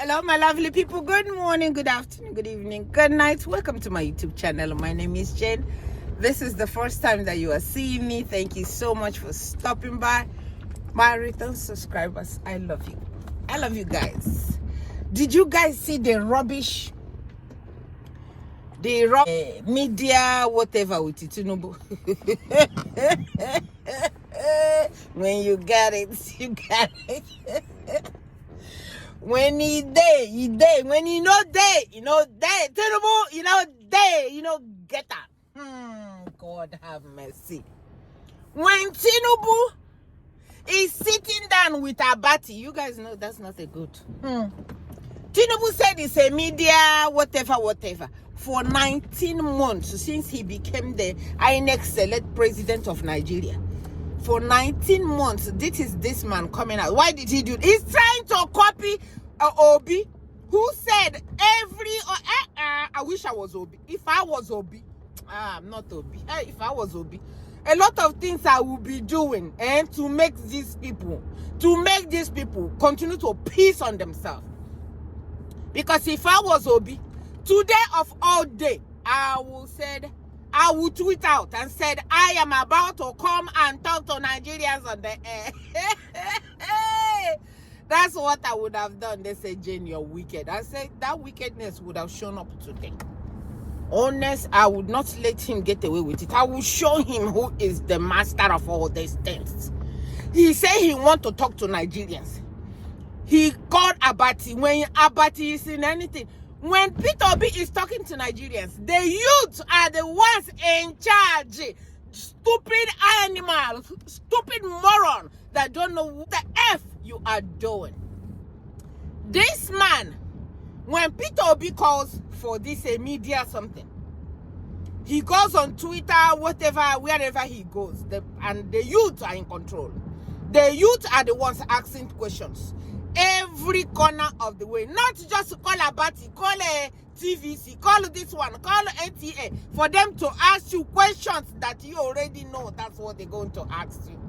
Hello, my lovely people. Good morning, good afternoon, good evening, good night. Welcome to my YouTube channel. My name is Jen. This is the first time that you are seeing me. Thank you so much for stopping by. My return subscribers, I love you. I love you guys. Did you guys see the rubbish? The media, whatever with Tinubu. When you got it, you got it. When he day, he day. When he no day, Tinubu, day, get up. God have mercy. When Tinubu is sitting down with Abati, you guys know that's not a good. Tinubu said it's a media, whatever. For 19 months since he became the Inec select president of Nigeria. For 19 months, this man coming out. Why did he do it? He's trying to copy Obi, who said I wish I was Obi. If I was Obi, I'm not Obi. If I was Obi, a lot of things I will be doing to make these people continue to piss on themselves. Because if I was Obi, today of all day, I will tweet out and said, I am about to come and talk to Nigerians on the air. That's what I would have done. They said, Jane, you're wicked. I said, that wickedness would have shown up today. Honest, I would not let him get away with it. I will show him who is the master of all these things. He said he want to talk to Nigerians. He called Abati. When Abati is in anything, when Peter Obi is talking to Nigerians, the youth are the ones in charge. Stupid animals, stupid moron that don't know what the F you are doing. This man, when Peter Obi calls for this media something, he goes on Twitter, whatever, wherever he goes, and the youth are in control. The youth are the ones asking questions. Every corner of the way, not just call Abati, call a TVC, call this one, call NTA, for them to ask you questions that you already know. That's what they're going to ask you.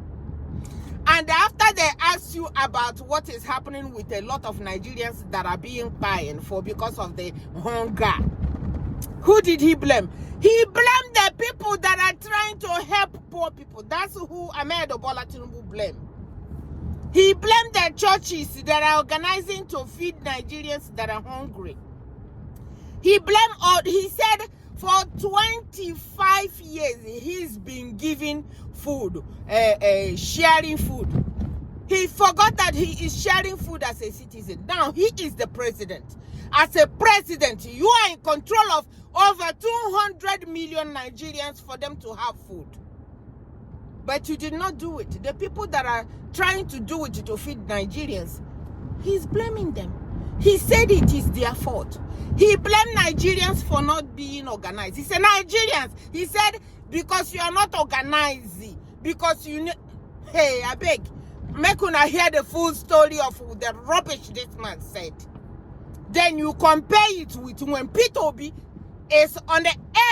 And after they ask you about what is happening with a lot of Nigerians that are being fined for because of the hunger, who did he blame? He blamed the people that are trying to help poor people. That's who Ahmed Bola Tinubu blamed. He blamed the churches that are organizing to feed Nigerians that are hungry. He blamed all. He said for 25 years he's been giving food, sharing food. He forgot that he is sharing food as a citizen. Now he is the president. As a president, you are in control of over 200 million Nigerians for them to have food. But you did not do it. The people that are trying to do it to feed Nigerians, he's blaming them. He said it is their fault. He blamed Nigerians for not being organized. He said, Nigerians, he said, because you are not organized, because you... Hey, I beg, make una hear the full story of the rubbish this man said. Then you compare it with when Peter Obi is on the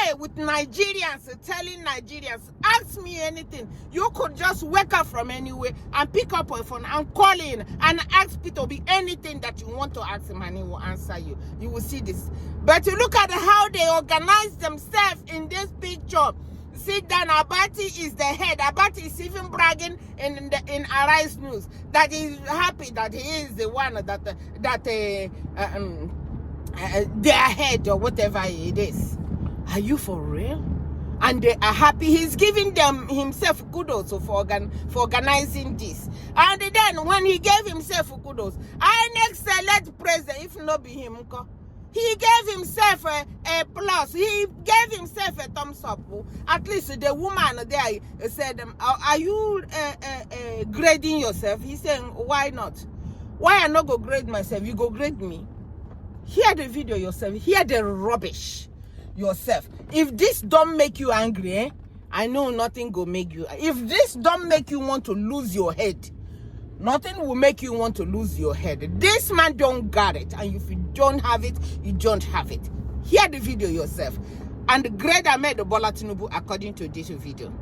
air with Nigerians, telling Nigerians, ask me anything. You could just wake up from anywhere and pick up a phone and call in and ask Peter Obi anything that you want to ask him and he will answer you. You will see this. But you look at how they organize themselves in this picture. Sit down, Abati is the head. Abati is even bragging in Arise News that he's happy that he is the one their head or whatever it is. Are you for real? And they are happy. He's giving them himself kudos for organizing this. And then when he gave himself kudos, our next select president, if not be him, he gave himself a plus. He gave himself a thumbs up. At least the woman there said, are you grading yourself? He said, why not? Why I not go grade myself? You go grade me. Hear the video yourself. Hear the rubbish yourself. If this don't make you angry, I know nothing go make you. If this don't make you want to lose your head, nothing will make you want to lose your head. This man don't got it. And if you don't have it, you don't have it. Hear the video yourself. And grade Ahmed Bola Tinubu according to this video.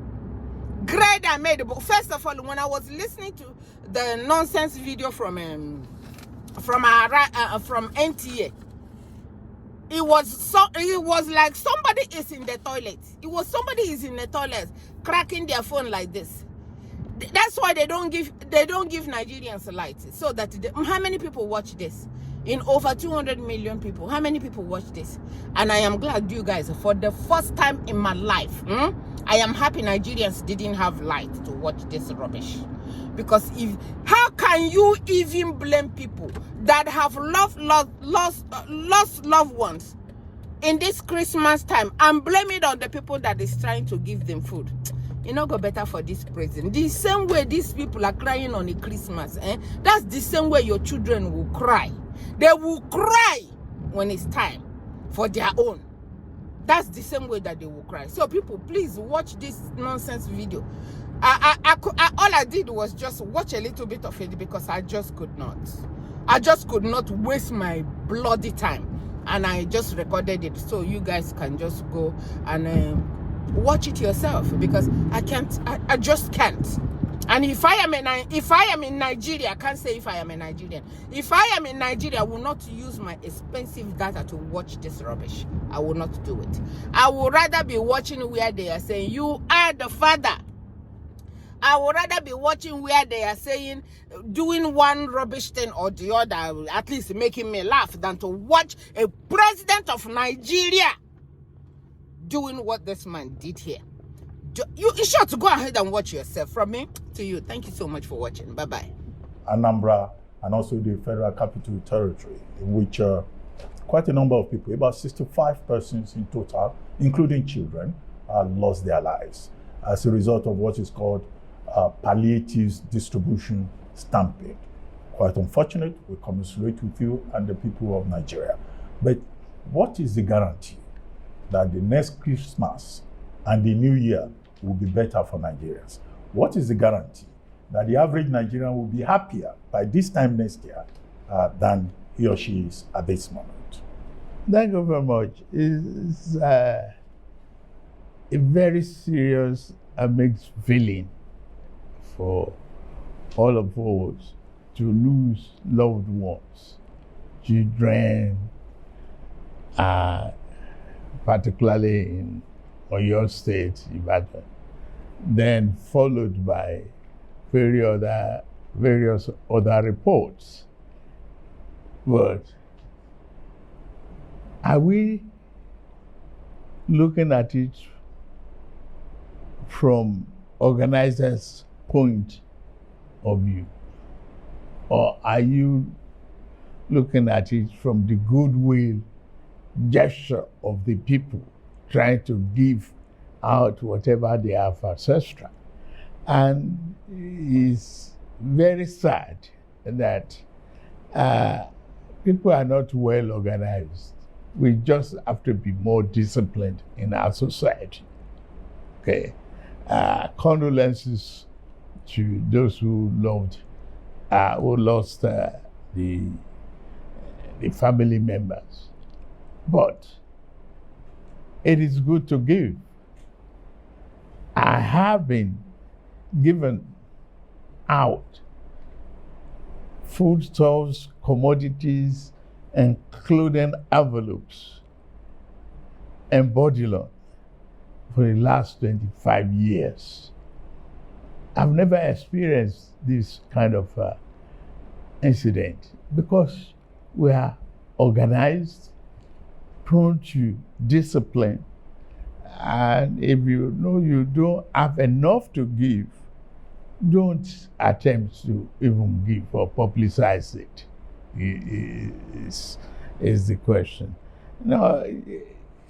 Grade Ahmed. First of all, when I was listening to the nonsense video from from NTA. It was like somebody is in the toilet. It was somebody is in the toilet cracking their phone like this. That's why they don't give Nigerians light. So that how many people watch this? In over 200 million people, how many people watch this? And I am glad you guys, for the first time in my life, I am happy Nigerians didn't have light to watch this rubbish. Because how can you even blame people that have lost loved ones in this Christmas time and blame it on the people that is trying to give them food? It not go better for this president. The same way these people are crying on a Christmas, that's the same way your children will cry. They will cry when it's time for their own. That's the same way that they will cry. So people, please watch this nonsense video. All I did was just watch a little bit of it because I just could not. I just could not waste my bloody time. And I just recorded it so you guys can just go and watch it yourself, because I can't. I just can't. And if I am in Nigeria, I can't say if I am a Nigerian. If I am in Nigeria, I will not use my expensive data to watch this rubbish. I will not do it. I would rather be watching where they are saying, you are the father. I would rather be watching where they are saying, doing one rubbish thing or the other, at least making me laugh, than to watch a president of Nigeria doing what this man did here. You sure to go ahead and watch yourself. From me to you, thank you so much for watching. Bye-bye. Anambra and also the Federal Capital Territory, in which quite a number of people, about 65 persons in total, including children, lost their lives as a result of what is called palliatives distribution stampede. Quite unfortunate. We commiserate with you and the people of Nigeria. But what is the guarantee that the next Christmas and the New Year will be better for Nigerians? What is the guarantee that the average Nigerian will be happier by this time next year than he or she is at this moment? Thank you very much. It's a very serious and mixed feeling for all of us to lose loved ones, children, particularly in Oyo State, Ibadan, then followed by various other reports. But are we looking at it from organizers' point of view? Or are you looking at it from the goodwill gesture of the people trying to give out whatever they have ancestral? And it's very sad that people are not well organized. We just have to be more disciplined in our society. Okay. Condolences to those who lost the family members. But it is good to give. I have been given out foodstuffs, commodities, including envelopes and body loan for the last 25 years. I've never experienced this kind of incident because we are organized, prone to discipline, and if you know you don't have enough to give, don't attempt to even give or publicize it. Is the question. Now,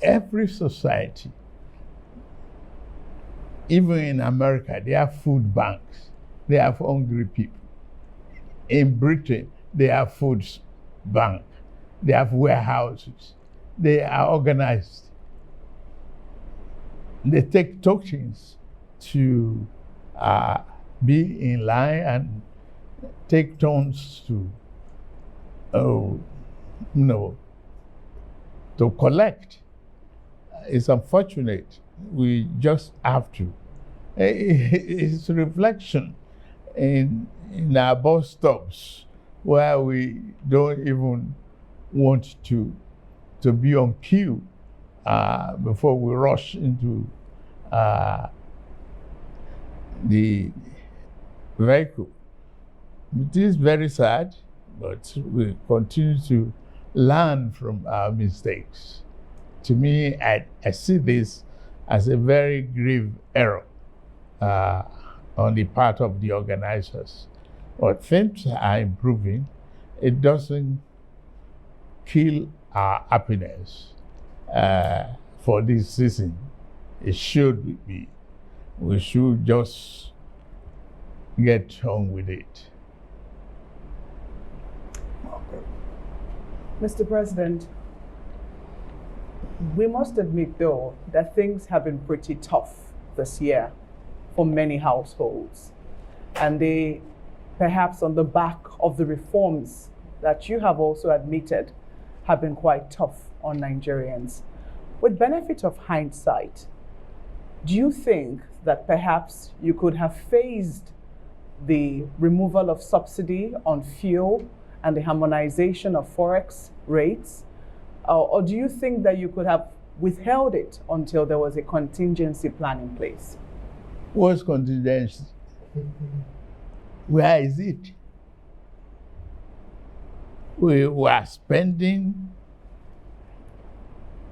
every society, even in America, they have food banks. They have hungry people. In Britain, they have food bank. They have warehouses. They are organized. They take tokens to be in line and take turns to collect. It's unfortunate. We just have to. It's a reflection in our bus stops where we don't even want to be on cue before we rush into the vehicle. It is very sad, but we continue to learn from our mistakes. To me, I see this as a very grave error on the part of the organizers. But things are improving. It doesn't kill our happiness for this season. It should be. We should just get on with it. Mr. President, we must admit, though, that things have been pretty tough this year for many households. And they, perhaps on the back of the reforms that you have also admitted, have been quite tough on Nigerians. With benefit of hindsight, do you think that perhaps you could have phased the removal of subsidy on fuel and the harmonization of forex rates? Or do you think that you could have withheld it until there was a contingency plan in place? What's contingency? Where is it? We were spending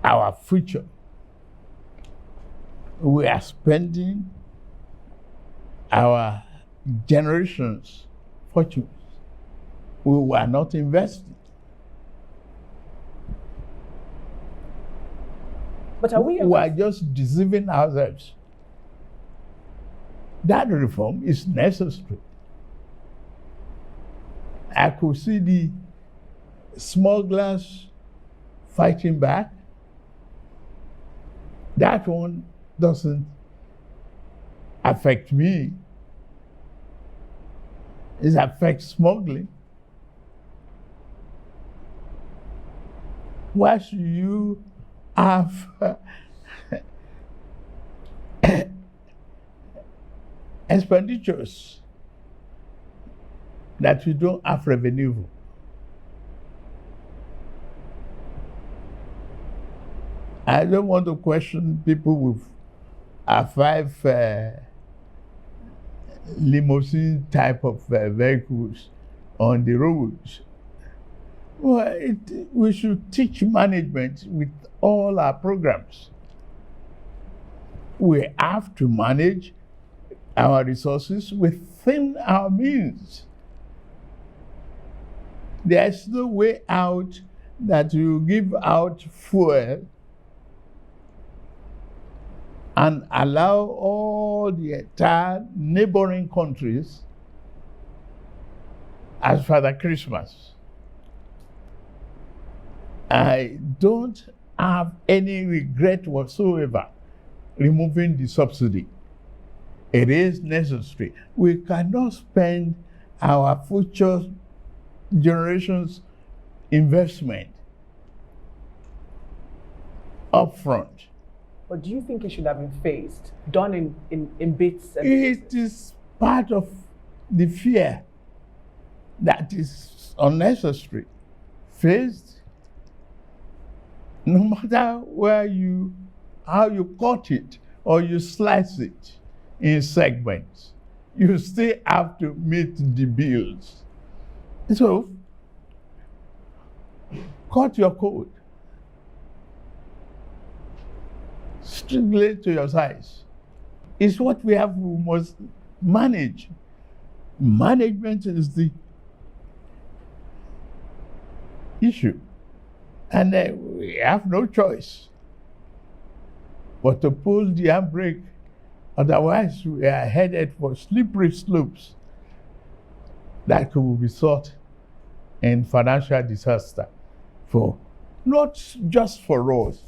our future. We are spending our generation's fortunes. We were not investing. But are we are just deceiving ourselves. That reform is necessary. I could see the smugglers fighting back. That one doesn't affect me. It affects smuggling. Why should you have expenditures that you don't have revenue for? I don't want to question people with a 5 limousine type of vehicles on the roads. Well, we should teach management with all our programs. We have to manage our resources within our means. There's no way out that you give out fuel and allow all the entire neighboring countries as Father Christmas. I don't have any regret whatsoever removing the subsidy. It is necessary. We cannot spend our future generations' investment upfront. But do you think it should have been phased, done in bits and It pieces? is part of the fear that is unnecessary. Phased, no matter how you cut it or you slice it in segments, you still have to meet the bills. So, cut your coat strictly to your size. It's what we must manage. Management is the issue. And we have no choice but to pull the handbrake. Otherwise, we are headed for slippery slopes that could result in financial disaster for not just for us,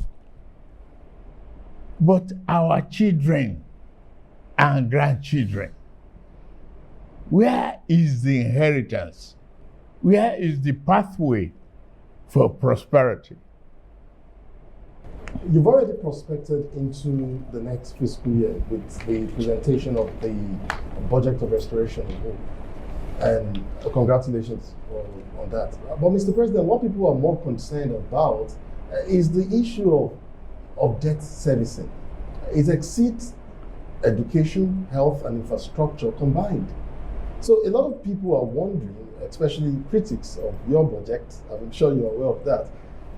but our children and grandchildren. Where is the inheritance? Where is the pathway for prosperity? You've already prospected into the next fiscal year with the presentation of the budget of restoration. And congratulations on that. But Mr. President, what people are more concerned about is the issue of debt servicing. It exceeds education, health, and infrastructure combined. So a lot of people are wondering, especially critics of your budget, I'm sure you're aware of that,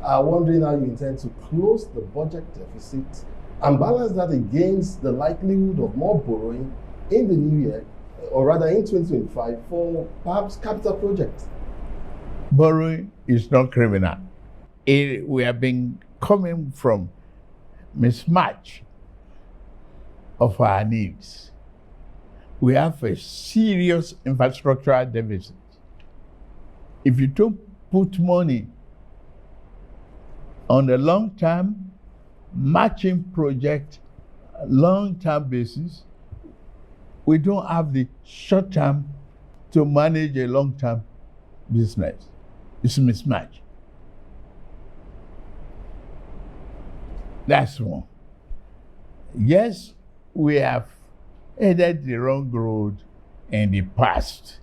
are wondering how you intend to close the budget deficit and balance that against the likelihood of more borrowing in the new year, or rather in 2025, for perhaps capital projects. Borrowing is not criminal. We have been coming from mismatch of our needs. We have a serious infrastructural deficit. If you don't put money on the long-term matching project, long-term basis, we don't have the short-term to manage a long-term business. It's a mismatch. That's one. Yes, we have headed the wrong road in the past.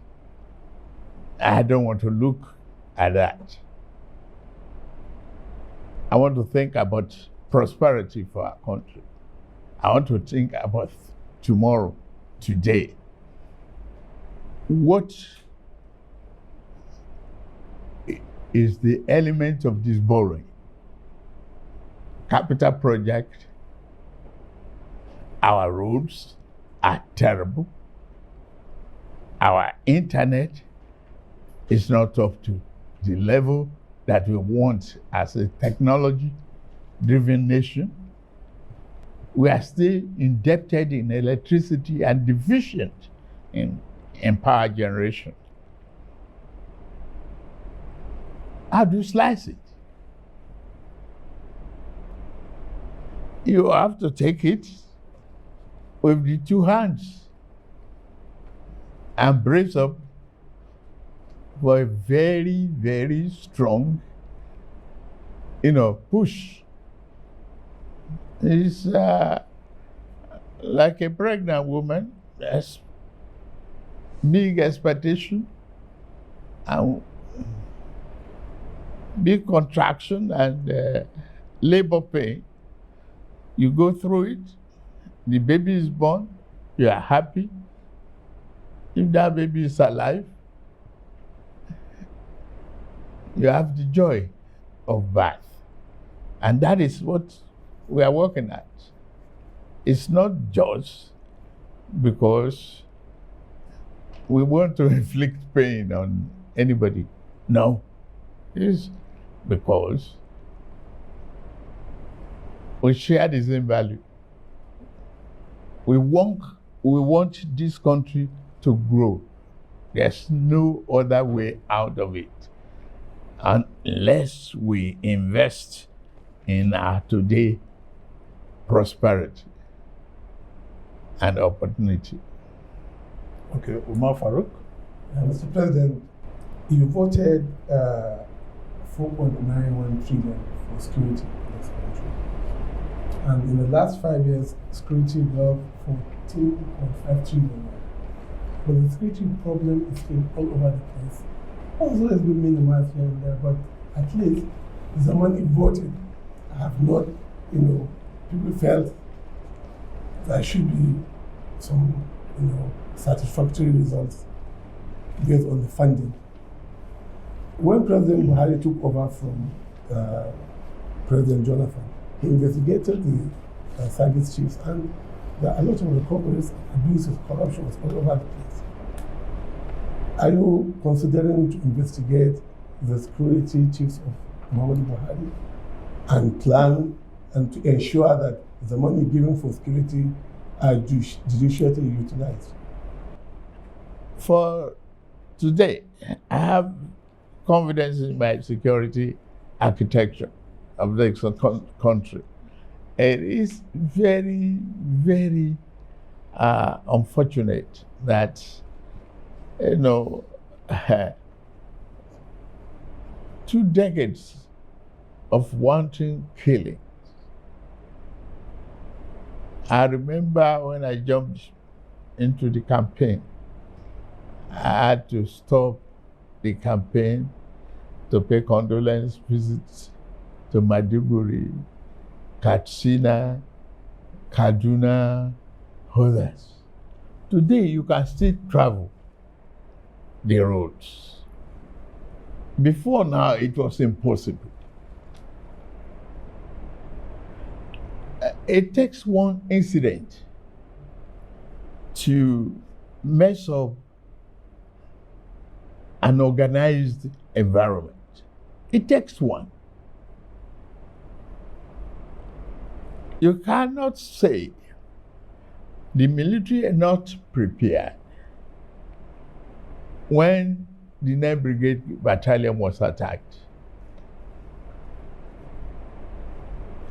I don't want to look at that. I want to think about prosperity for our country. I want to think about tomorrow, today. What is the element of this borrowing? Capital project. Our roads are terrible. Our internet is not up to the level that we want as a technology-driven nation. We are still indebted in electricity and deficient in power generation. How do you slice it? You have to take it with the two hands and brace up for a very, very strong, push. It's like a pregnant woman. There's big expectation and big contraction and labor pain. You go through it, the baby is born, you are happy. If that baby is alive, you have the joy of birth. And that is what we are working at. It's not just because we want to inflict pain on anybody. No, it's because we share the same value. We want this country to grow. There's no other way out of it unless we invest in our today prosperity and opportunity. Okay, Umar Farouk. Mr. President, you voted 4.91 trillion for security in this country. And in the last 5 years, security got 14.5 trillion. But the security problem is still all over the place. Also, has been minimized here and there, but at least the money voted have not, people felt there should be some, satisfactory results based on the funding. When President Buhari took over from President Jonathan, he investigated the service chiefs, and there are a lot of recoveries, abuses, corruption was all over the place. Are you considering to investigate the security chiefs of Muhammadu Buhari and plan and to ensure that the money given for security are judicially utilized? For today, I have confidence in my security architecture of the country. It is very, very unfortunate that, 2 decades of wanton killing. I remember when I jumped into the campaign, I had to stop the campaign to pay condolence visits to Maiduguri, Katsina, Kaduna, others. Today, you can still travel the roads. Before now, it was impossible. It takes one incident to mess up an organized environment. It takes one. You cannot say the military are not prepared when the 9th Brigade Battalion was attacked.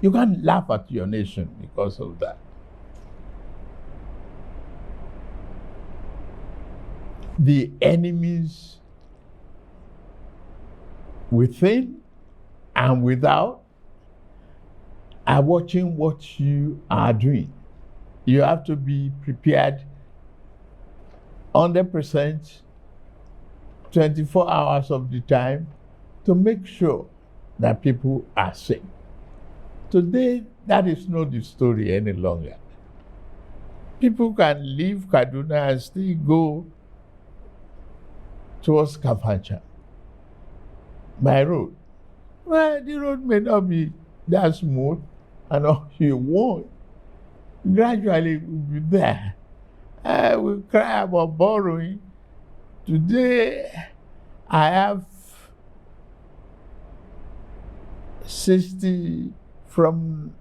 You can't laugh at your nation because of that. The enemies within and without are watching what you are doing. You have to be prepared 100%, 24 hours of the time to make sure that people are safe. Today, that is not the story any longer. People can leave Kaduna and still go towards Kafancha by road. Well, the road may not be that smooth, and all you want. Gradually, we'll be there. We cry about borrowing. Today, I have 60 from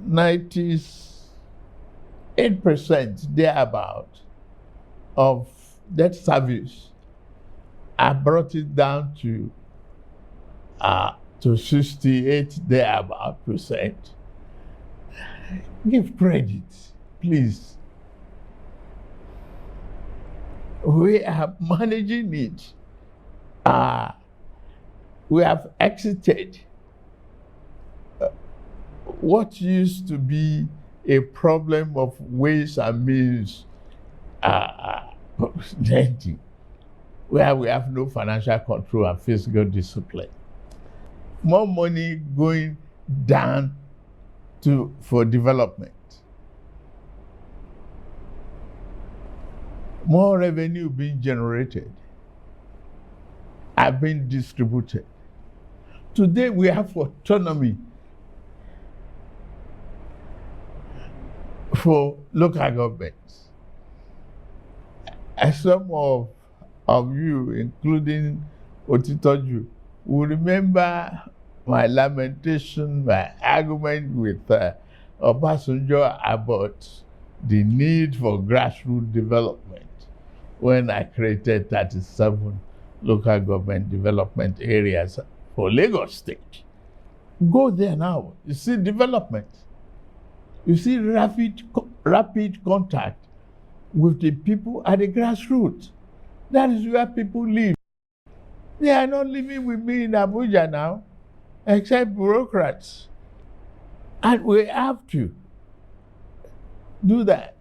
98% thereabout of debt service. I brought it down to 68 thereabout percent. Give credit, please. We are managing it. We have exited what used to be a problem of ways and means lending, where we have no financial control and fiscal discipline. More money going down for development. More revenue being generated are being distributed. Today we have autonomy for local governments. As some of you, including Otitoju, will remember my lamentation, my argument with Obasanjo about the need for grassroots development when I created 37 local government development areas for Lagos State. Go there now, you see development. You see rapid contact with the people at the grassroots. That is where people live. They are not living with me in Abuja now, except bureaucrats. And we have to do that.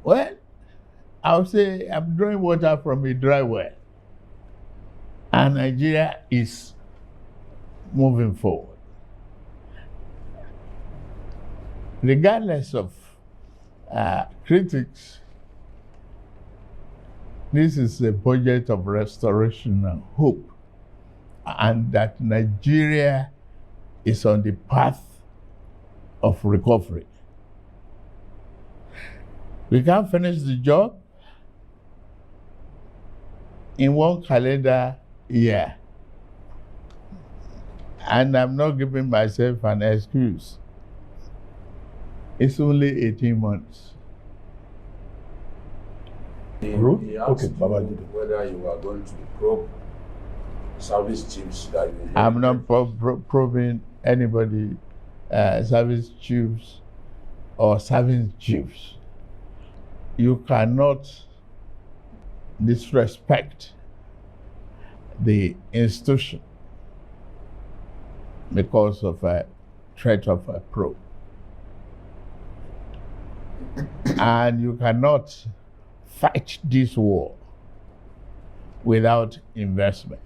Well, I'll say I'm drawing water from a dry well. And Nigeria is moving forward. Regardless of critics, this is a budget of restoration and hope, and that Nigeria is on the path of recovery. We can't finish the job in one calendar year, and I'm not giving myself an excuse. It's only 18 months. He asked Okay, Baba. whether you are going to probe service chiefs that you. I'm not probing anybody, service chiefs or service chiefs. You cannot disrespect the institution because of a threat of a probe. And you cannot fight this war without investment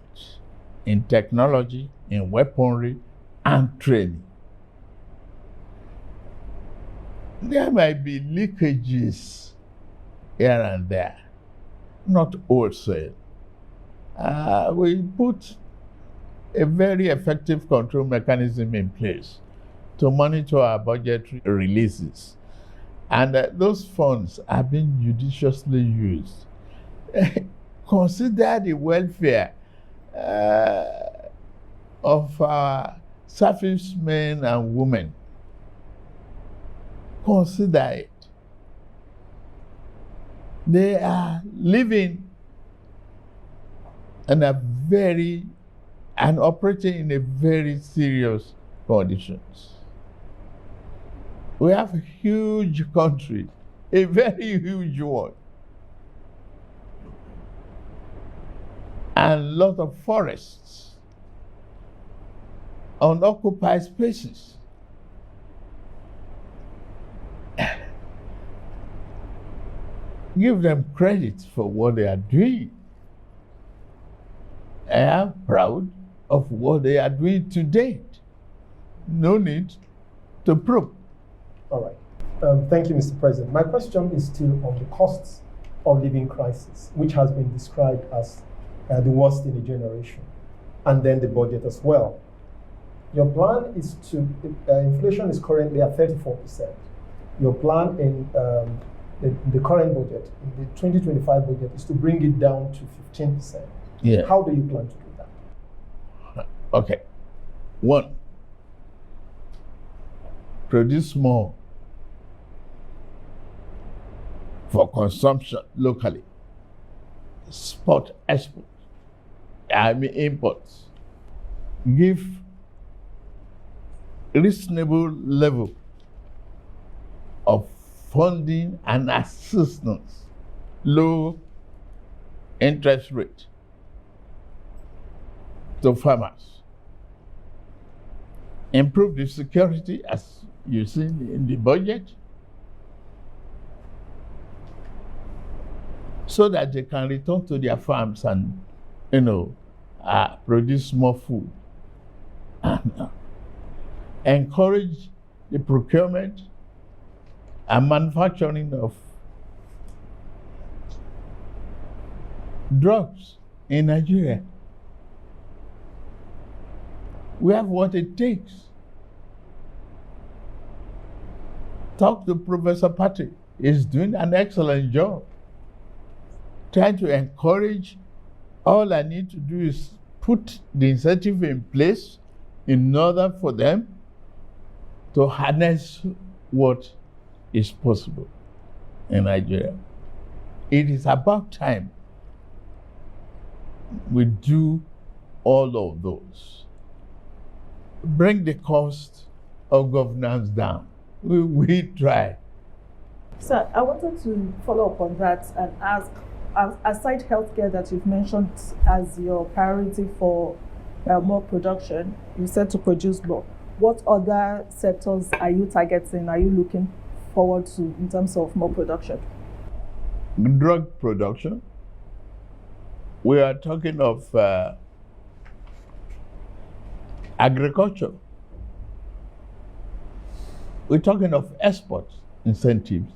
in technology, in weaponry, and training. There might be leakages here and there, not wholesale. We put a very effective control mechanism in place to monitor our budgetary releases. And those funds are being judiciously used. Consider the welfare of our servicemen and women. Consider it. They are living in and operating in a very serious conditions. We have a huge country, a very huge one, and a lot of forests, unoccupied spaces. Give them credit for what they are doing. I am proud of what they are doing to date. No need to probe. All right. Thank you, Mr. President. My question is still on the costs of living crisis, which has been described as the worst in a generation, and then the budget as well. Your plan is to, inflation is currently at 34%. Your plan in the current budget, in the 2025 budget, is to bring it down to 15%. Yeah. How do you plan to do that? Okay. One, produce more for consumption locally. Export, imports. Give reasonable level of funding and assistance, low interest rate to farmers. Improve the security, as you see in the budget, so that they can return to their farms and, produce more food. And encourage the procurement and manufacturing of drugs in Nigeria. We have what it takes. Talk to Professor Patrick. He's doing an excellent job. Trying to encourage. All I need to do is put the incentive in place in order for them to harness what is possible in Nigeria. It is about time we do all of those. Bring the cost of governance down. We try. So I wanted to follow up on that and ask, aside healthcare that you've mentioned as your priority for more production, you said to produce more. What other sectors are you targeting? Are you looking forward to in terms of more production? Drug production. We are talking of agriculture. We're talking of export incentives.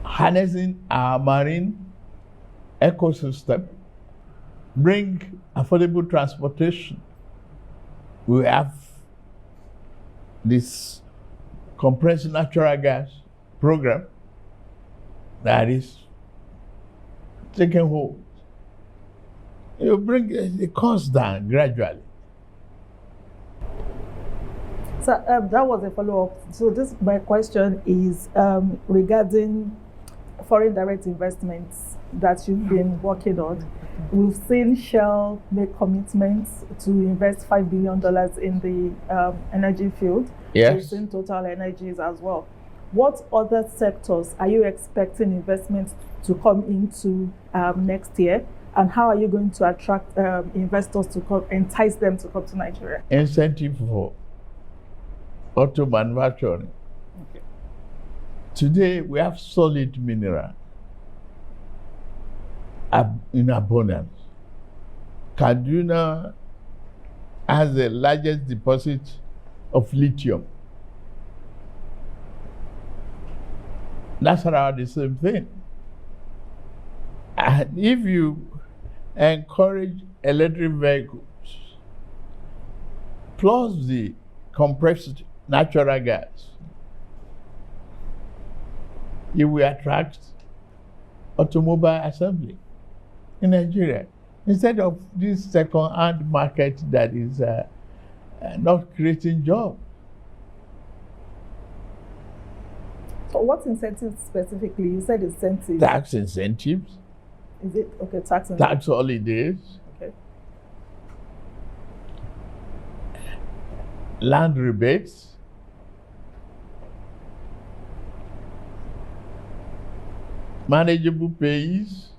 Harnessing our marine ecosystem, bring affordable transportation. We have this compressed natural gas program that is taking hold. You bring the cost down gradually. So that was a follow-up. So my question is regarding foreign direct investments that you've been working on. We've seen Shell make commitments to invest $5 billion in the energy field. Yes. We've seen Total Energies as well. What other sectors are you expecting investments to come into next year? And how are you going to attract investors to come, entice them to come to Nigeria? Incentive for auto manufacturing. Okay. Today we have solid mineral in abundance. Kaduna has the largest deposit of lithium. That's around the same thing. And if you encourage electric vehicles, plus the compressed natural gas, you will attract automobile assembly in Nigeria instead of this second-hand market that is not creating jobs. So what incentives specifically? You said incentives. Tax incentives, Is it okay? Tax incentives. tax holidays, Okay. land rebates, manageable pays,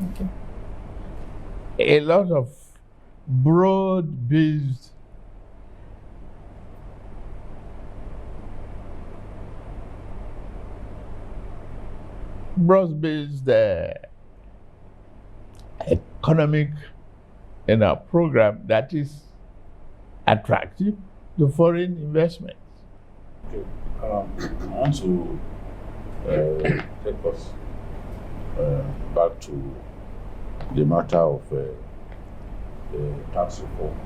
Okay. a lot of broad-based economic program that is attractive to foreign investment. Okay. I want to take us back to the matter of the tax reform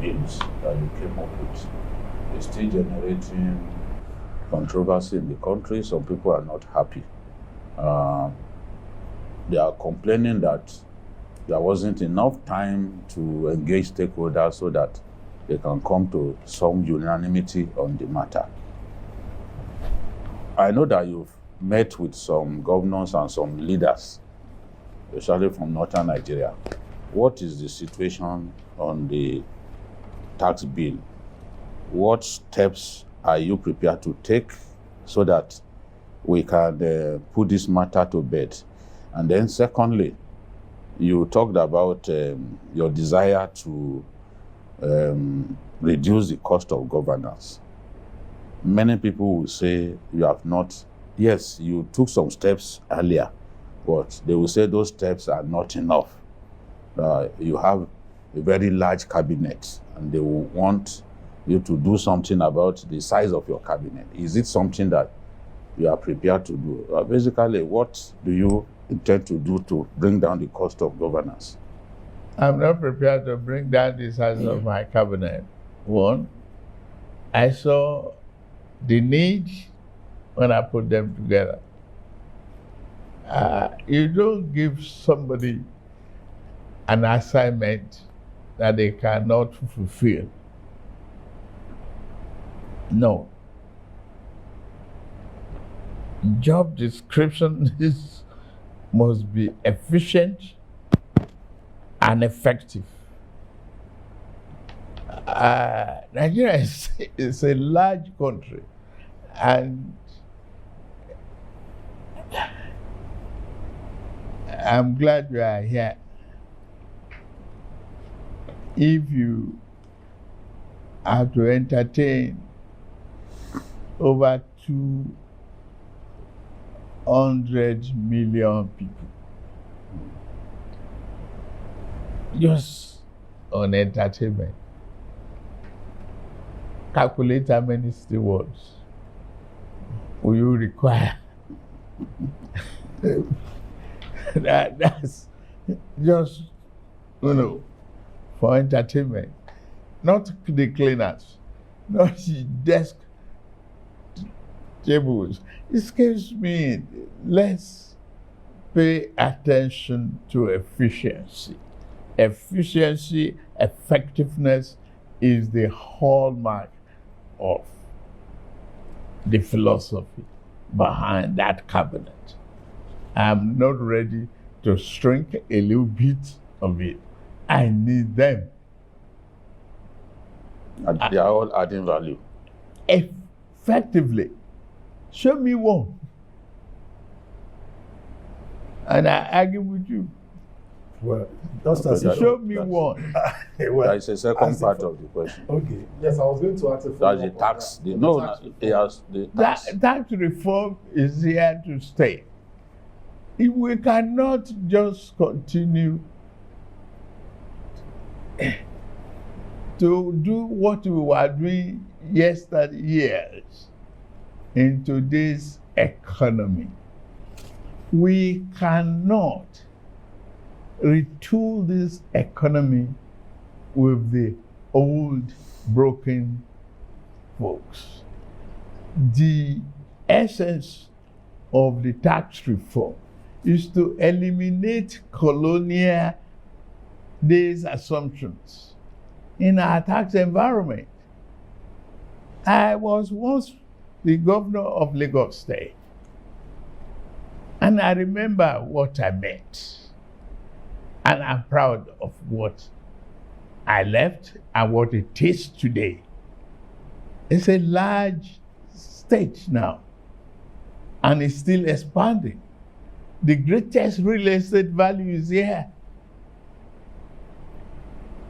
bills that you came up with. It's still generating controversy in the country. Some people are not happy. They are complaining that there wasn't enough time to engage stakeholders so that they can come to some unanimity on the matter. I know that you've met with some governors and some leaders, especially from northern Nigeria. What is the situation on the tax bill? What steps are you prepared to take so that we can put this matter to bed? And then secondly, you talked about your desire to reduce the cost of governance. Many people will say you have not, yes, you took some steps earlier, but they will say those steps are not enough. You have a very large cabinet and they will want you to do something about the size of your cabinet. Is it something that you are prepared to do? Basically, what do you intend to do to bring down the cost of governance? I'm not prepared to bring down the size of my cabinet. One, I saw the need when I put them together. You don't give somebody an assignment that they cannot fulfill. No. Job description must be efficient and effective. Nigeria is a large country, and I'm glad you are here. If you have to entertain over 200 million people just on entertainment, calculate how many stewards will you require. That's just, for entertainment. Not the cleaners, not the desk tables. Excuse me, let's pay attention to efficiency. Efficiency, effectiveness is the hallmark of the philosophy behind that cabinet. I'm not ready to shrink a little bit of it. I need them. And they are all adding value. Effectively. Show me one. And I argue with you. Well, just as Okay, Show me one. well, That is a second as part if- of the question. Okay. Yes, I was going to ask a That's follow-up the on tax. that. The, On no, tax no, reform. it has the tax. Tax reform is here to stay. If we cannot just continue to do what we were doing years in today's economy, we cannot retool this economy with the old broken folks. The essence of the tax reform is to eliminate colonial days assumptions in our tax environment. I was once the governor of Lagos State, and I remember what I met, and I'm proud of what I left and what it is today. It's a large state now, and it's still expanding. The greatest real estate value is here.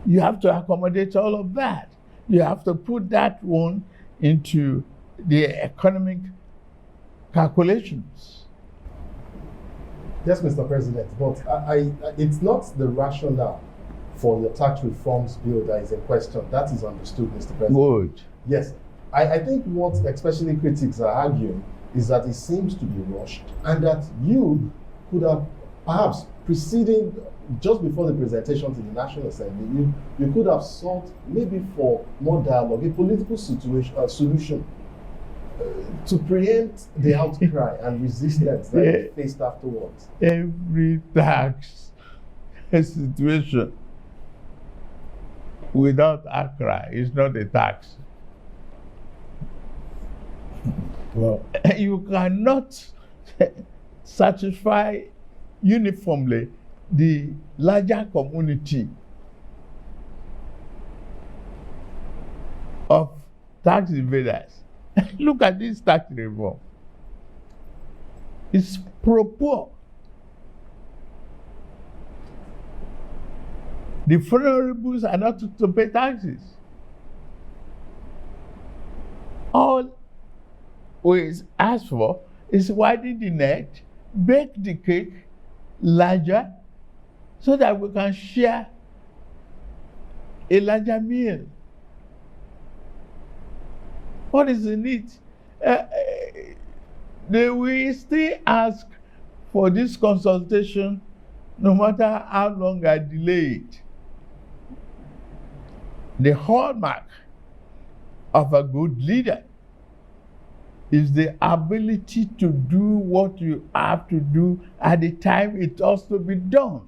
You have to accommodate all of that. You have to put that one into the economic calculations. Yes, Mr. President, but it's not the rationale for your tax reforms bill that is in question. That is understood, Mr. President. Good. Yes. I think what especially critics are arguing is that it seems to be rushed and that you could have perhaps preceding, just before the presentation to the National Assembly, you could have sought maybe for more dialogue, a political solution to preempt the outcry and resistance that you faced afterwards. Every tax situation without outcry is not a tax. Well, You cannot satisfy uniformly the larger community of tax evaders. Look at this tax reform. It's pro-poor. The vulnerables are not to pay taxes. All we ask for is widen the net, bake the cake larger, so that we can share a larger meal. What is in it? They will still ask for this consultation no matter how long I delay it. The hallmark of a good leader is the ability to do what you have to do at the time it has to be done.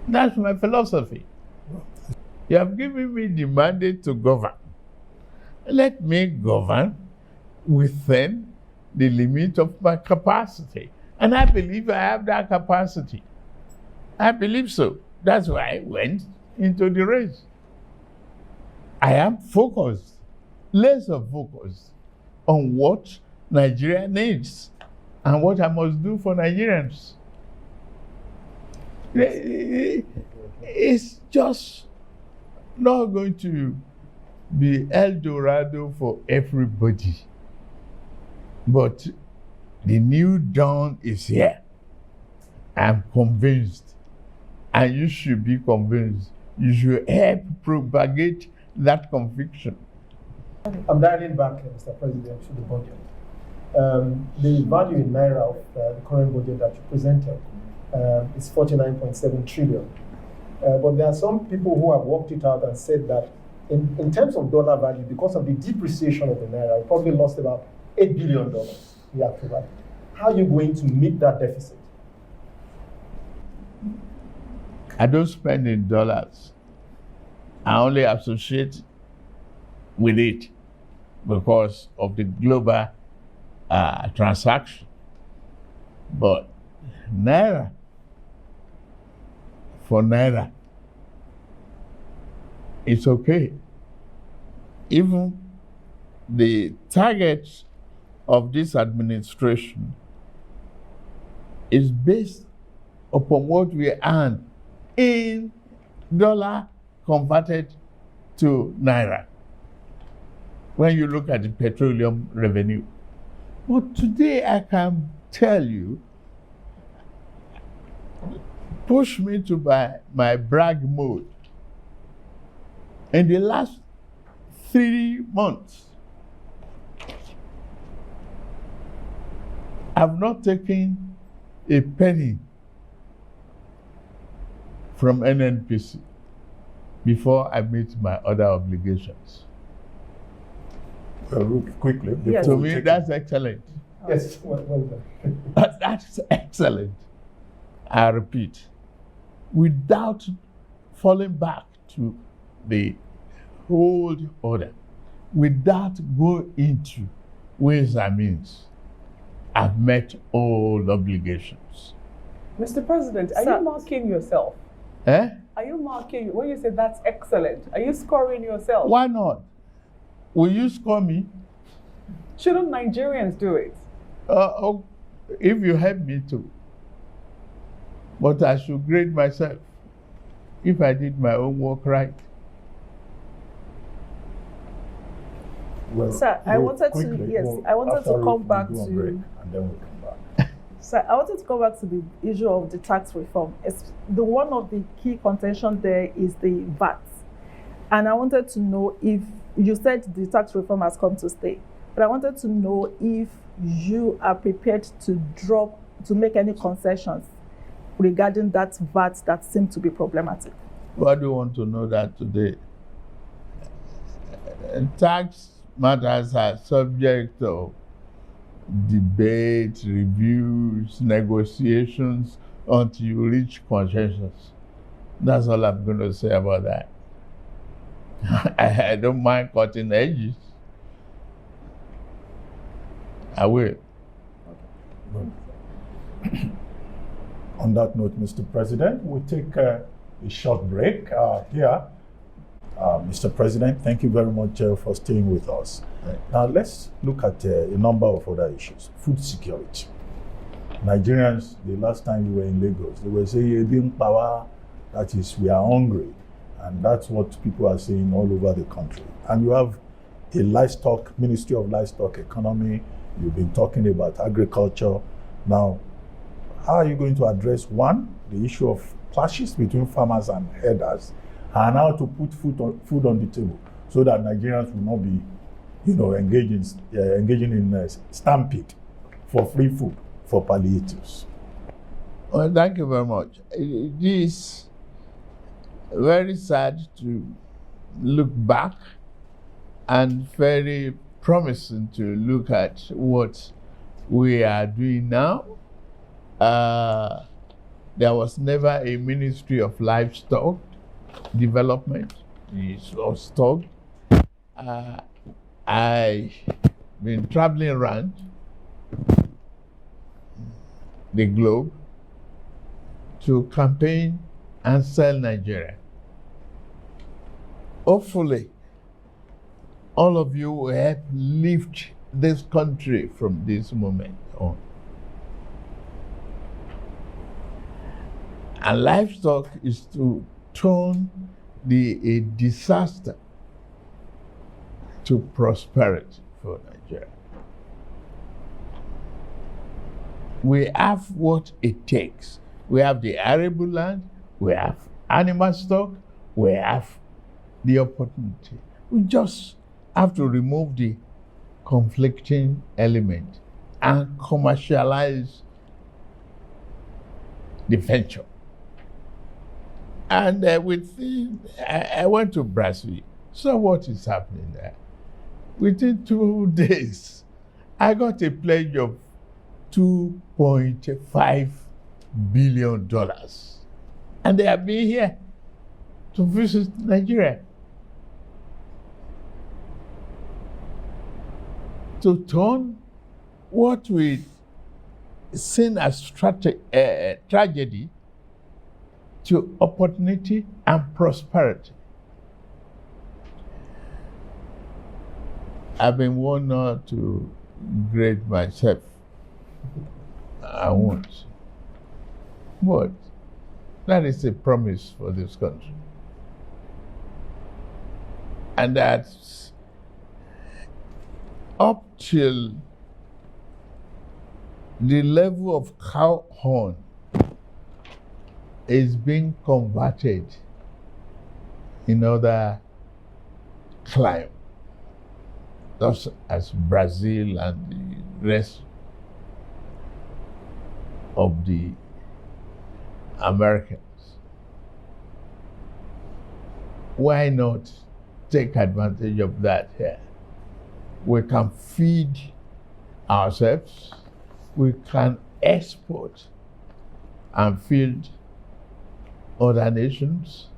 That's my philosophy. You have given me the mandate to govern. Let me govern within the limit of my capacity. And I believe I have that capacity. I believe so. That's why I went into the race. I am focused, laser focused on what Nigeria needs and what I must do for Nigerians. It's just not going to be El Dorado for everybody. But the new dawn is here. I'm convinced, and you should be convinced. You should help propagate that conviction. I'm dialing back, Mr. President, to the budget. The value in Naira of the current budget that you presented is 49.7 trillion. But there are some people who have worked it out and said that in terms of dollar value, because of the depreciation of the Naira, we probably lost about $8 billion in actual value. How are you going to meet that deficit? I don't spend in dollars. I only associate with it because of the global transaction. But Naira, for Naira, it's okay. Even the targets of this administration is based upon what we earn in dollar converted to naira. When you look at the petroleum revenue. But today I can tell you, push me to my brag mode. In the last 3 months, I've not taken a penny from NNPC before I meet my other obligations. Quickly. Yes. To me, that's excellent. Yes, well done. That's excellent. I repeat, without falling back to the old order, without going into ways and means, I've met all obligations. Mr. President, are you marking yourself? Eh? Are you marking, when you say that's excellent, are you scoring yourself? Why not? Will you score me? Shouldn't Nigerians do it? If you help me to. But I should grade myself if I did my own work right. Well, Sir, I wanted quickly, to, yes, well, I wanted after to come we back go on to, break, and then we'll come back. sir, I wanted to come back to the issue of the tax reform. The one of the key contention there is the VAT. And I wanted to know if, you said the tax reform has come to stay, but I wanted to know if you are prepared to make any concessions regarding that VAT that seemed to be problematic. Why do you want to know that today? Tax matters are subject of debate, reviews, negotiations until you reach consensus. That's all I'm going to say about that. I don't mind cutting edges. I will. On that note, Mr. President, we'll take a short break here. Mr. President, thank you very much for staying with us. Now, let's look at a number of other issues. Food security. Nigerians, the last time you were in Lagos, they were saying, power, that is, we are hungry. And that's what people are saying all over the country. And you have a Ministry of Livestock Economy. You've been talking about agriculture. Now, how are you going to address, one, the issue of clashes between farmers and herders, and how to put food on the table so that Nigerians will not be, engaging in stampede for free food, for palliatives? Well, thank you very much. It is very sad to look back and very promising to look at what we are doing now. There was never a Ministry of Livestock Development. It was stopped. I've been traveling around the globe to campaign and sell Nigeria. Hopefully, all of you will help lift this country from this moment on. And livestock is to turn a disaster to prosperity for Nigeria. We have what it takes. We have the arable land, we have animal stock, we have the opportunity. We just have to remove the conflicting element and commercialize the venture. And I went to Brazil, saw what is happening there. Within 2 days, I got a pledge of $2.5 billion. And they have been here to visit Nigeria. To turn what we seen as tragedy to opportunity and prosperity. I've been warned not to grade myself. I won't. But that is a promise for this country. And that's up till the level of cow horn is being converted in other climes, just as Brazil and the rest of the Americans. Why not take advantage of that here? We can feed ourselves, we can export and feed other nations.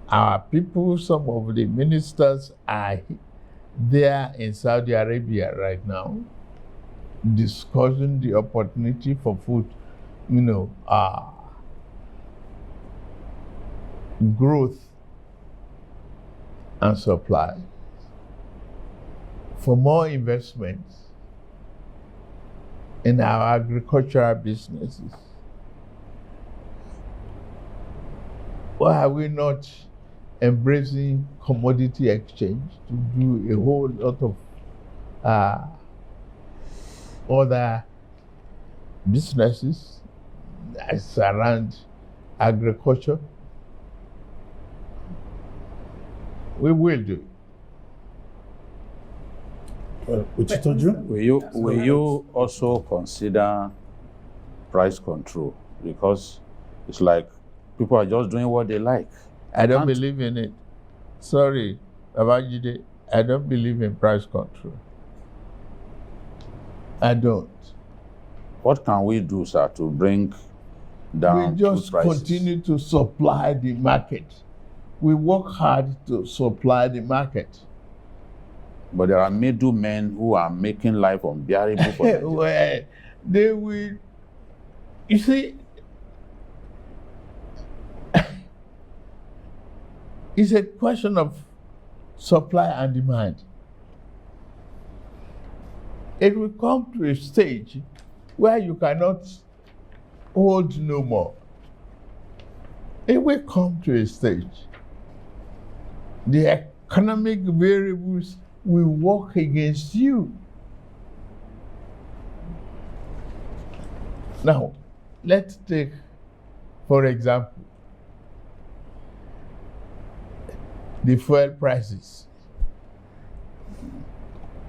Our people, some of the ministers are there in Saudi Arabia right now, discussing the opportunity for food, growth and supply, for more investments in our agricultural businesses. Why are we not embracing commodity exchange to do a whole lot of other businesses that's around agriculture? We will do. Will you also consider price control? Because it's like people are just doing what they like. I don't believe in it. Sorry, Babajide, I don't believe in price control. I don't. What can we do, sir, to bring down We just food prices? continue to supply the market. We work hard to supply the market. But there are middlemen who are making life unbearable for them. Well, they will. You see, it's a question of supply and demand. It will come to a stage where you cannot hold no more. It will come to a stage. The economic variables will work against you. Now, let's take, for example, the fuel prices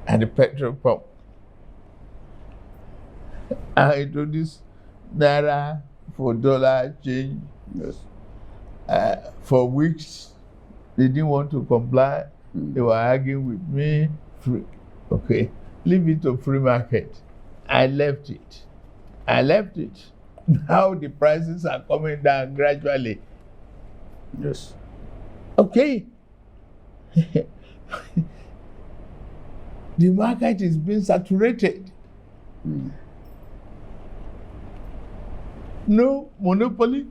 and the petrol pump. I introduced Naira for dollar change. Yes. For weeks, they didn't want to comply. They were arguing with me. Okay, leave it to free market. I left it. Now the prices are coming down gradually. Yes. Okay. The market is being saturated. No monopoly,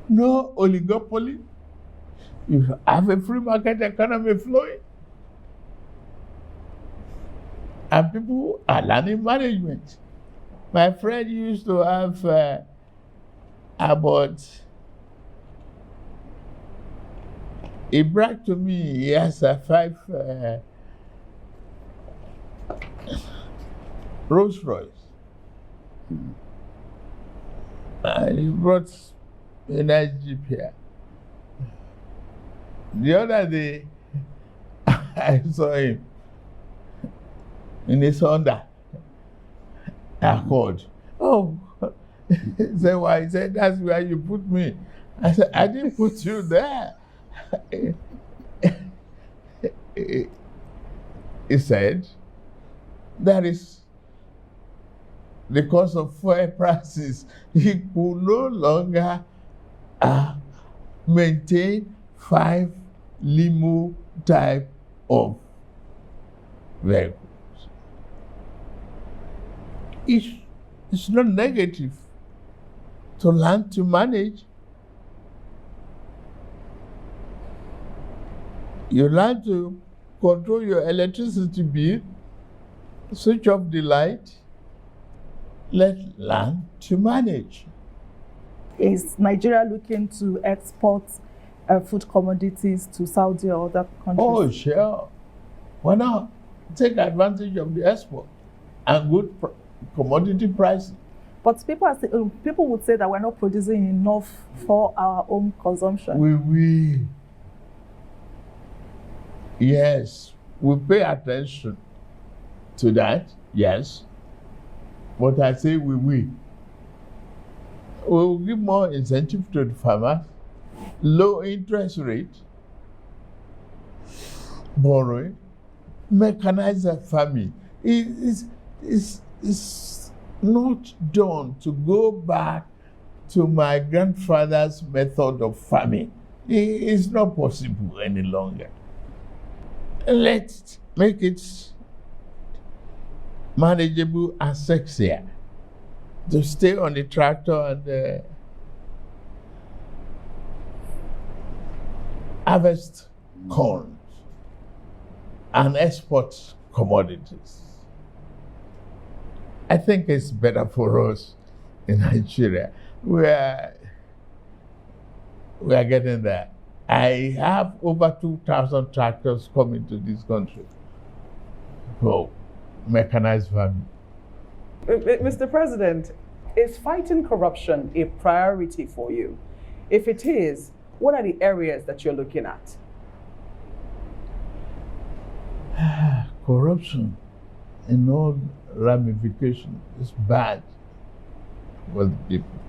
no oligopoly. You have a free market economy flowing. And people are learning management. My friend used to have about, he bragged to me, he has 5 Rolls Royce. And he brought a nice Jeep here. The other day, I saw him in his Honda Accord. Oh, he said, why? He said, that's where you put me. I said, I didn't put you there. He said, that is the cost of fuel prices. He could no longer maintain 5 limo type of vehicles. It's not negative to learn to manage. You learn to control your electricity bill, switch off the light, learn to manage. Is Nigeria looking to export food commodities to Saudi or other countries? Oh, sure. Why not take advantage of the export and good commodity pricing? But people would say that we're not producing enough for our own consumption. We will. Yes, we pay attention to that, yes. But I say we will. We will give more incentive to the farmers, low interest rate, borrowing, mechanize farming. It's not done to go back to my grandfather's method of farming. It's not possible any longer. Let's make it manageable and sexier to stay on the tractor and harvest corn and export commodities. I think it's better for us in Nigeria. We are getting there. I have over 2,000 tractors coming to this country for mechanized farming. Mr. President, is fighting corruption a priority for you? If it is, what are the areas that you're looking at? Corruption in all ramifications is bad for the people.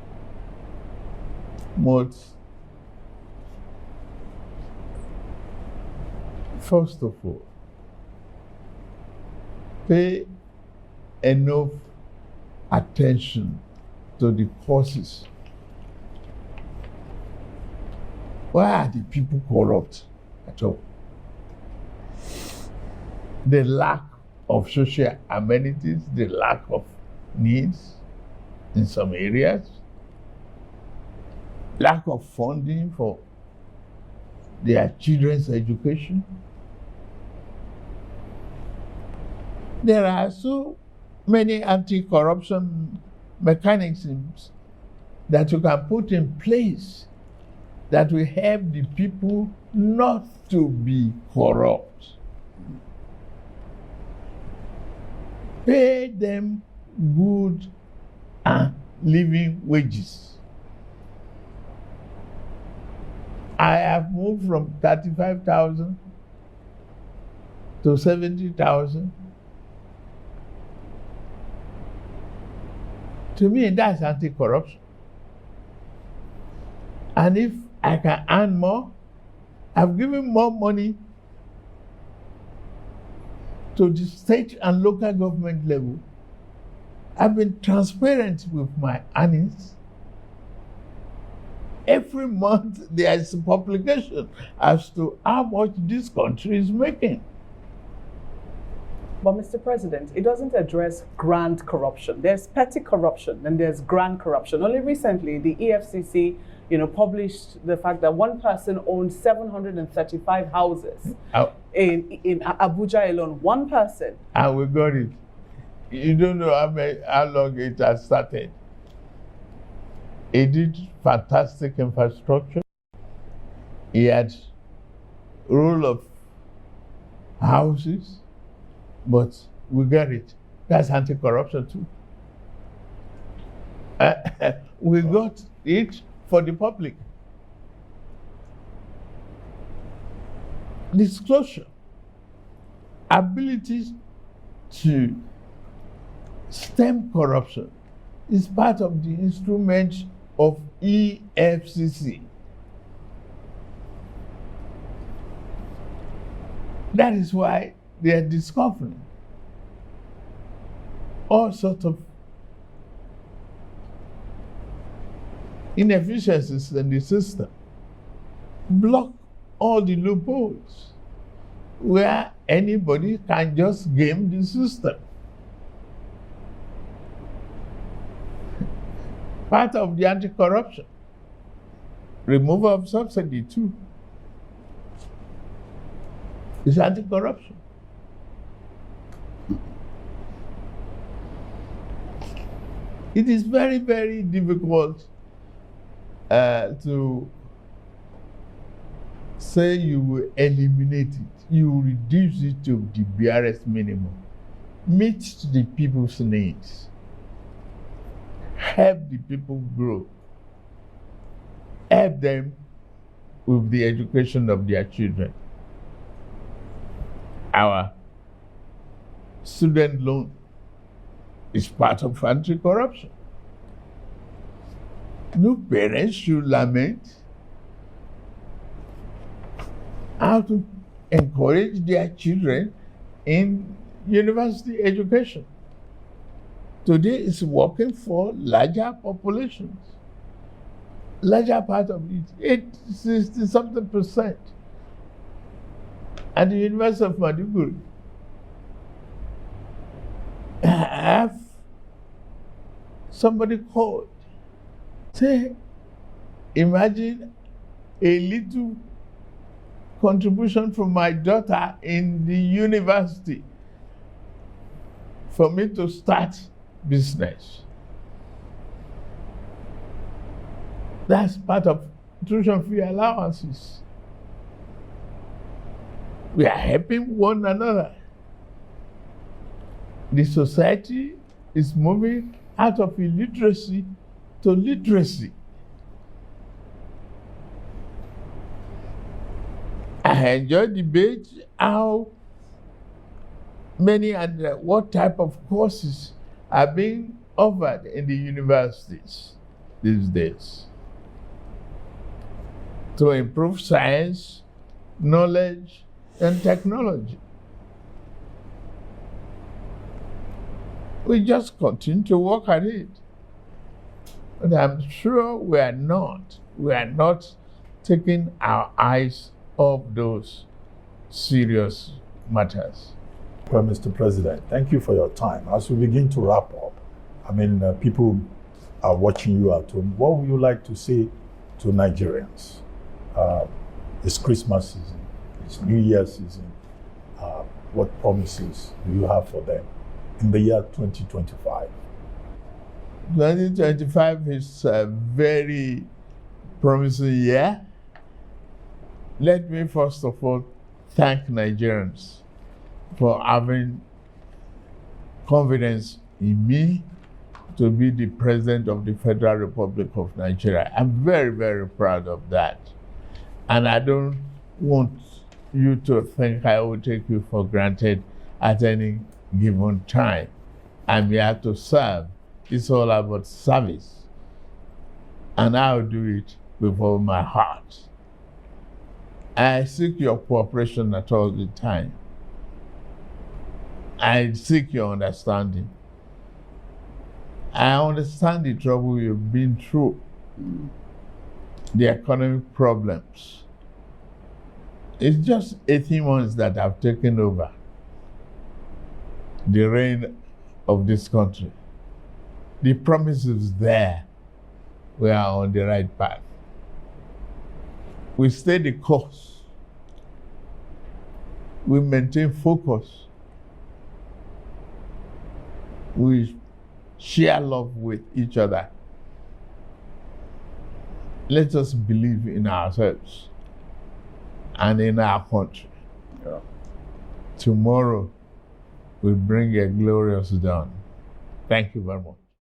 But first of all, pay enough attention to the causes. Why are the people corrupt at all? The lack of social amenities, the lack of needs in some areas, lack of funding for their children's education. There are so many anti-corruption mechanisms that you can put in place that will help the people not to be corrupt. Pay them good and living wages. I have moved from 35,000 to 70,000. To me, that's anti-corruption. And if I can earn more, I've given more money to the state and local government level. I've been transparent with my earnings. Every month there is a publication as to how much this country is making. But Mr. President, it doesn't address grand corruption. There's petty corruption and there's grand corruption. Only recently, the EFCC, published the fact that one person owned 735 houses in Abuja alone. One person. And we got it. You don't know how long it has started. He did fantastic infrastructure. He had rule of houses, but we got it. That's anti-corruption too. We got it for the public. Disclosure, ability to stem corruption is part of the instrument of EFCC. That is why they are discovering all sorts of inefficiencies in the system, block all the loopholes where anybody can just game the system. Part of the anti-corruption, removal of subsidy too, is anti-corruption. It is very, very difficult to say you will eliminate it, you will reduce it to the barest minimum. Meet the people's needs. Help the people grow. Help them with the education of their children. Our student loan is part of anti-corruption. No parents should lament how to encourage their children in university education. Today it's working for larger populations. Larger part of it, 60-something%. At the University of Maiduguri, I have somebody called, say, imagine a little contribution from my daughter in the university for me to start business. That's part of tuition fee allowances. We are helping one another. The society is moving out of illiteracy to literacy. I enjoy debate how many and what type of courses are being offered in the universities these days to improve science, knowledge, and technology. We just continue to work at it. But I'm sure we are not taking our eyes off those serious matters. Well, Mr. President, thank you for your time. As we begin to wrap up, I mean, people are watching you at home. What would you like to say to Nigerians? It's Christmas season, it's New Year season. What promises do you have for them in the year 2025? 2025 is a very promising year. Let me first of all thank Nigerians for having confidence in me to be the President of the Federal Republic of Nigeria. I'm very, very proud of that. And I don't want you to think I will take you for granted at any given time. I'm here to serve. It's all about service. And I'll do it with all my heart. I seek your cooperation at all the time. I seek your understanding. I understand the trouble you've been through, the economic problems. It's just 18 months that I've taken over the reign of this country. The promises there, we are on the right path. We stay the course. We maintain focus. We share love with each other. Let us believe in ourselves and in our country. Yeah. Tomorrow will bring a glorious dawn. Thank you very much.